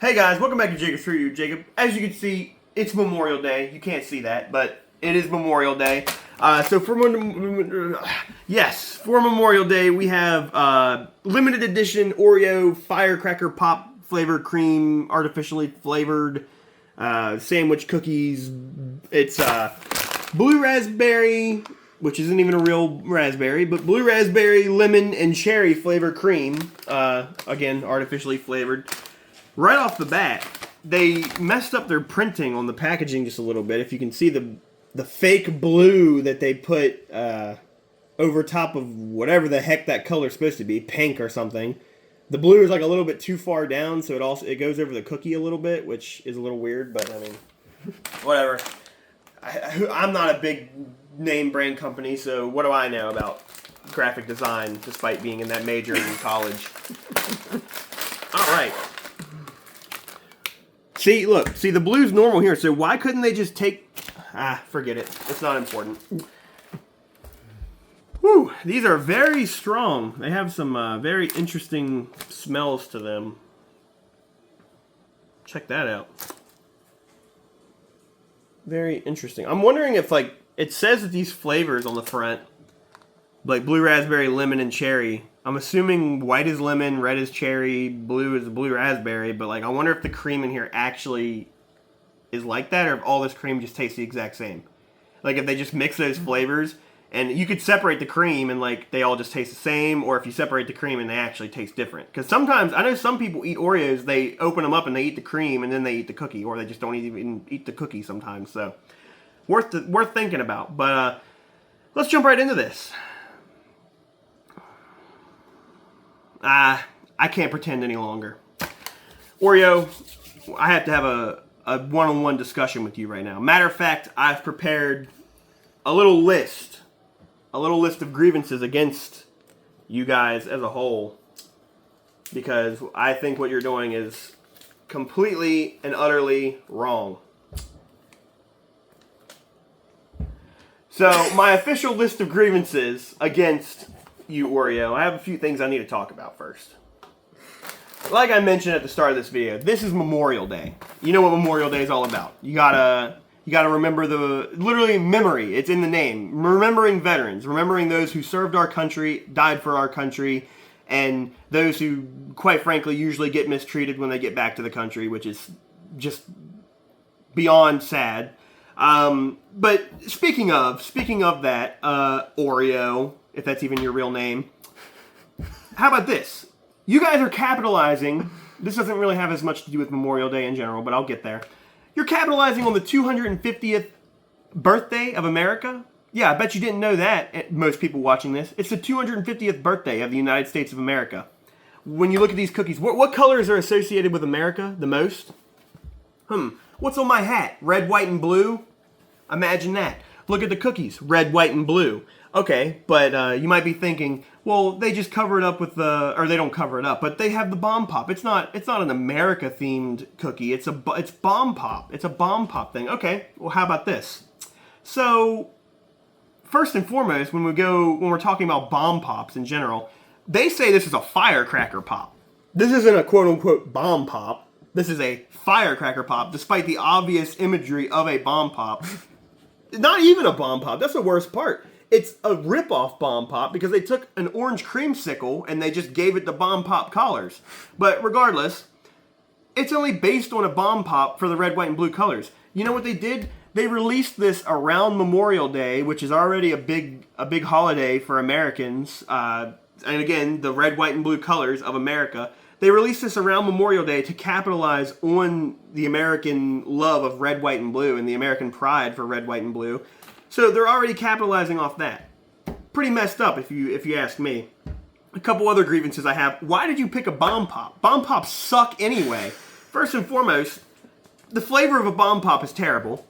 Hey guys, welcome back to Jacob's For You. Jacob, as you can see, it's Memorial Day. You can't see that, but it is Memorial Day. So for Memorial Day, we have limited edition Oreo Firecracker Pop flavored cream, artificially flavored sandwich cookies. It's blue raspberry, which isn't even a real raspberry, but blue raspberry, lemon, and cherry flavored cream. Again, artificially flavored. Right off the bat, they messed up their printing on the packaging just a little bit. If you can see the fake blue that they put over top of whatever the heck that color's supposed to be, pink or something. The blue is like a little bit too far down, so it goes over the cookie a little bit, which is a little weird, but I mean, whatever. I'm not a big name brand company, so what do I know about graphic design, despite being in that major in college? All right. See, look. See, the blue's normal here, so why couldn't they just take... forget it. It's not important. Whew, these are very strong. They have some very interesting smells to them. Check that out. Very interesting. I'm wondering if, like, it says that these flavors on the front, like blue raspberry, lemon, and cherry. I'm assuming white is lemon, red is cherry, blue is blue raspberry, but like I wonder if the cream in here actually is like that, or if all this cream just tastes the exact same. Like if they just mix those flavors, and you could separate the cream and like they all just taste the same, or if you separate the cream and they actually taste different. Because sometimes, I know some people eat Oreos, they open them up and they eat the cream and then they eat the cookie, or they just don't even eat the cookie sometimes, so worth thinking about. But let's jump right into this. I can't pretend any longer. Oreo, I have to have a one-on-one discussion with you right now. Matter of fact, I've prepared a little list of grievances against you guys as a whole, because I think what you're doing is completely and utterly wrong. So, my official list of grievances against you, Oreo, I have a few things I need to talk about first. Like I mentioned at the start of this video, this is Memorial Day. You know what Memorial Day is all about. You gotta remember literally memory. It's in the name. Remembering veterans, remembering those who served our country, died for our country, and those who, quite frankly, usually get mistreated when they get back to the country, which is just beyond sad. But speaking of that, Oreo, if that's even your real name, how about this? You guys are capitalizing. This doesn't really have as much to do with Memorial Day in general, but I'll get there. You're capitalizing on the 250th birthday of America. Yeah, I bet you didn't know that, most people watching this. It's the 250th birthday of the United States of America. When you look at these cookies, what colors are associated with America the most? What's on my hat? Red, white, and blue? Imagine that. Look at the cookies. Red, white, and blue. Okay, but you might be thinking, well, they just cover it up with or they don't cover it up, but they have the Bomb Pop. It's not an America-themed cookie. It's Bomb Pop. It's a Bomb Pop thing. Okay, well, how about this? So, first and foremost, when we're talking about Bomb Pops in general, they say this is a firecracker pop. This isn't a quote-unquote Bomb Pop. This is a firecracker pop, despite the obvious imagery of a Bomb Pop. Not even a Bomb Pop. That's the worst part. It's a rip-off Bomb Pop because they took an orange creamsicle and they just gave it the Bomb Pop collars. But regardless, it's only based on a Bomb Pop for the red, white, and blue colors. You know what they did? They released this around Memorial Day, which is already a big holiday for Americans. And again, the red, white, and blue colors of America. They released this around Memorial Day to capitalize on the American love of red, white, and blue and the American pride for red, white, and blue. So they're already capitalizing off that. Pretty messed up if you ask me. A couple other grievances I have. Why did you pick a Bomb Pop? Bomb Pops suck anyway. First and foremost, the flavor of a Bomb Pop is terrible.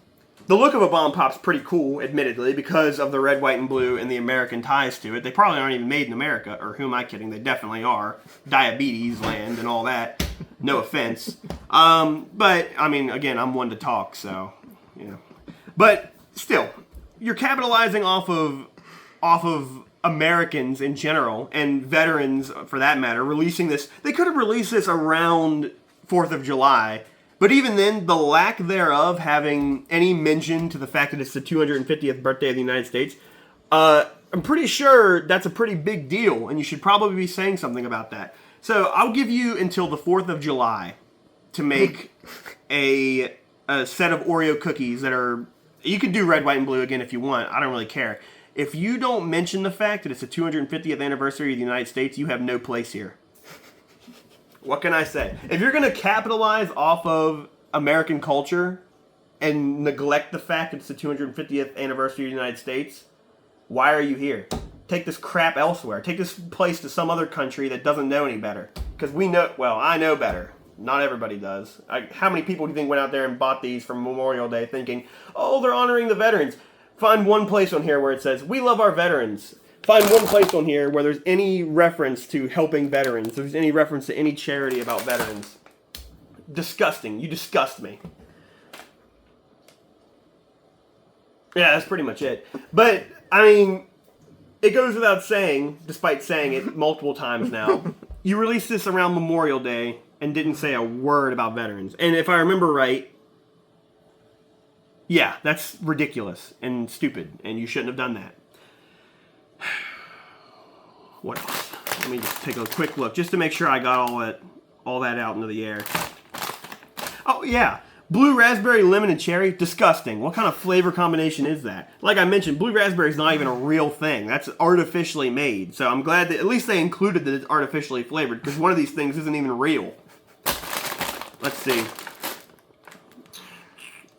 The look of a Bomb Pop's pretty cool, admittedly, because of the red, white, and blue and the American ties to it. They probably aren't even made in America, or who am I kidding? They definitely are. Diabetes land and all that. No offense. But, I mean, again, I'm one to talk, so, you know. But, still, you're capitalizing off of Americans in general, and veterans, for that matter, releasing this. They could have released this around 4th of July. But even then, the lack thereof having any mention to the fact that it's the 250th birthday of the United States, I'm pretty sure that's a pretty big deal, and you should probably be saying something about that. So I'll give you until the 4th of July to make a set of Oreo cookies that are... You can do red, white, and blue again if you want. I don't really care. If you don't mention the fact that it's the 250th anniversary of the United States, you have no place here. What can I say? If you're going to capitalize off of American culture and neglect the fact that it's the 250th anniversary of the United States, why are you here? Take this crap elsewhere. Take this place to some other country that doesn't know any better. Because we know, well, I know better. Not everybody does. How many people do you think went out there and bought these for Memorial Day thinking, oh, they're honoring the veterans? Find one place on here where it says, we love our veterans. Find one place on here where there's any reference to helping veterans. There's any reference to any charity about veterans. Disgusting. You disgust me. Yeah, that's pretty much it. But, I mean, it goes without saying, despite saying it multiple times now, you released this around Memorial Day and didn't say a word about veterans. And if I remember right, yeah, that's ridiculous and stupid, and you shouldn't have done that. What else? Let me just take a quick look, just to make sure I got all that out into the air. Oh, yeah. Blue raspberry, lemon, and cherry, disgusting. What kind of flavor combination is that? Like I mentioned, blue raspberry is not even a real thing. That's artificially made. So I'm glad that at least they included that it's artificially flavored, because one of these things isn't even real. Let's see.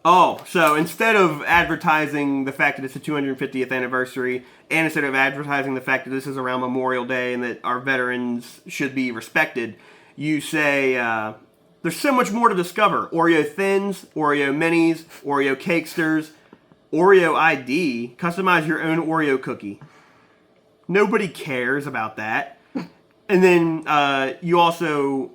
Oh, so instead of advertising the fact that it's the 250th anniversary, and instead of advertising the fact that this is around Memorial Day and that our veterans should be respected, you say, there's so much more to discover. Oreo Thins, Oreo Minis, Oreo Cakesters, Oreo ID. Customize your own Oreo cookie. Nobody cares about that. And then you also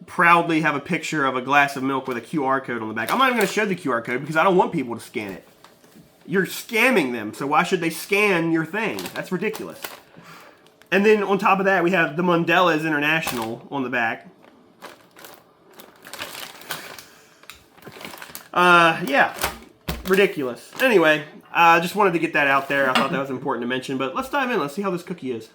proudly have a picture of a glass of milk with a QR code on the back. I'm not even going to show the QR code because I don't want people to scan it. You're scamming them, so why should they scan your thing? That's ridiculous. And then on top of that, we have the Mondelez International on the back. Yeah, ridiculous. Anyway, I just wanted to get that out there. I thought that was important to mention, but let's dive in. Let's see how this cookie is.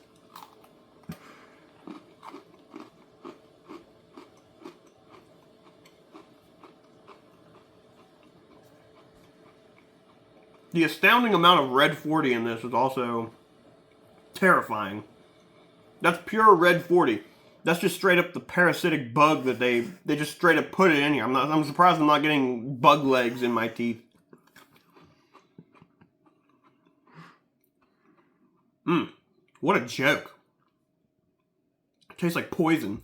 The astounding amount of Red 40 in this is also terrifying. That's pure Red 40. That's just straight up the parasitic bug that they just straight up put it in here. I'm surprised I'm not getting bug legs in my teeth. What a joke. It tastes like poison.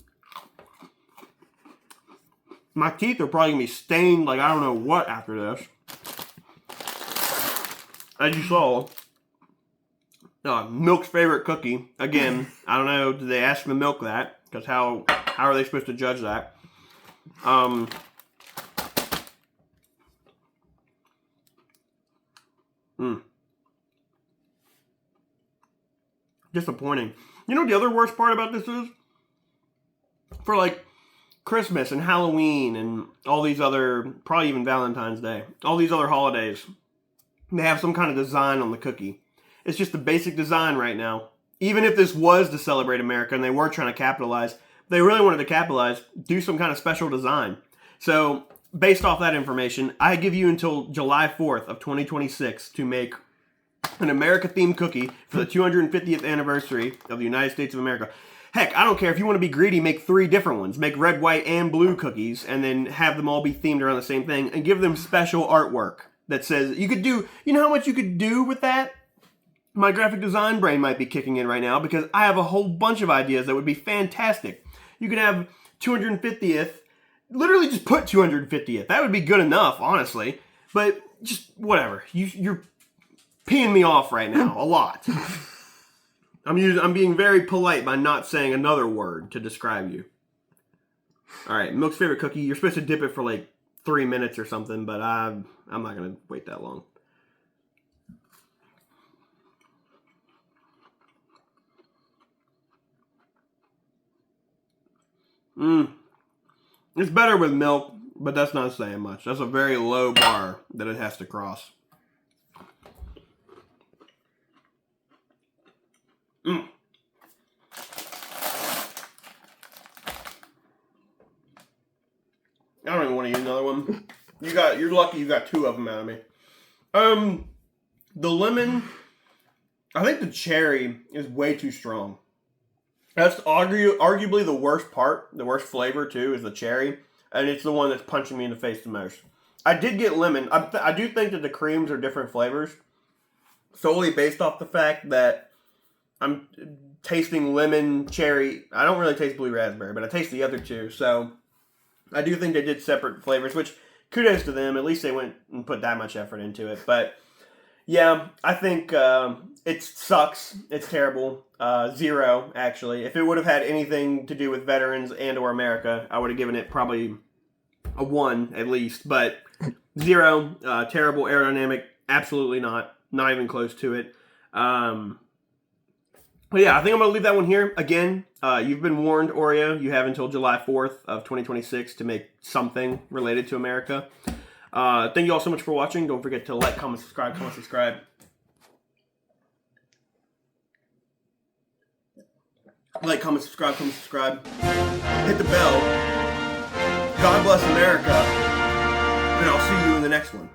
My teeth are probably going to be stained like I don't know what after this. As you saw, Milk's favorite cookie. Again, I don't know, did they ask the Milk that? Because how are they supposed to judge that? Disappointing. You know what the other worst part about this is? For like Christmas and Halloween and all these other, probably even Valentine's Day, all these other holidays, they have some kind of design on the cookie. It's just the basic design right now. Even if this was to celebrate America and they were trying to capitalize, they really wanted to capitalize, do some kind of special design. So, based off that information, I give you until July 4th of 2026 to make an America-themed cookie for the 250th anniversary of the United States of America. Heck, I don't care if you want to be greedy, make 3 different ones. Make red, white, and blue cookies, and then have them all be themed around the same thing, and give them special artwork that says, you could do, you know how much you could do with that? My graphic design brain might be kicking in right now because I have a whole bunch of ideas that would be fantastic. You could have 250th, literally just put 250th. That would be good enough, honestly. But just whatever. You're peeing me off right now a lot. I'm being very polite by not saying another word to describe you. All right, Milk's favorite cookie. You're supposed to dip it for like 3 minutes or something, but I'm not going to wait that long. It's better with milk, but that's not saying much. That's a very low bar that it has to cross. Mm. I don't even want to eat another one. You're lucky you got 2 of them out of me. The lemon, I think the cherry is way too strong. That's arguably the worst part, the worst flavor too, is the cherry. And it's the one that's punching me in the face the most. I did get lemon. I do think that the creams are different flavors, solely based off the fact that I'm tasting lemon, cherry. I don't really taste blue raspberry, but I taste the other 2. So I do think they did separate flavors, which kudos to them. At least they went and put that much effort into it. But yeah, I think it sucks. It's terrible. 0, actually. If it would have had anything to do with veterans and or America, I would have given it probably a 1 at least. But 0, terrible aerodynamic. Absolutely not. Not even close to it. But yeah, I think I'm going to leave that one here. Again, you've been warned, Oreo. You have until July 4th of 2026 to make something related to America. Thank you all so much for watching. Don't forget to like, comment, subscribe, Like, comment, subscribe. Hit the bell. God bless America. And I'll see you in the next one.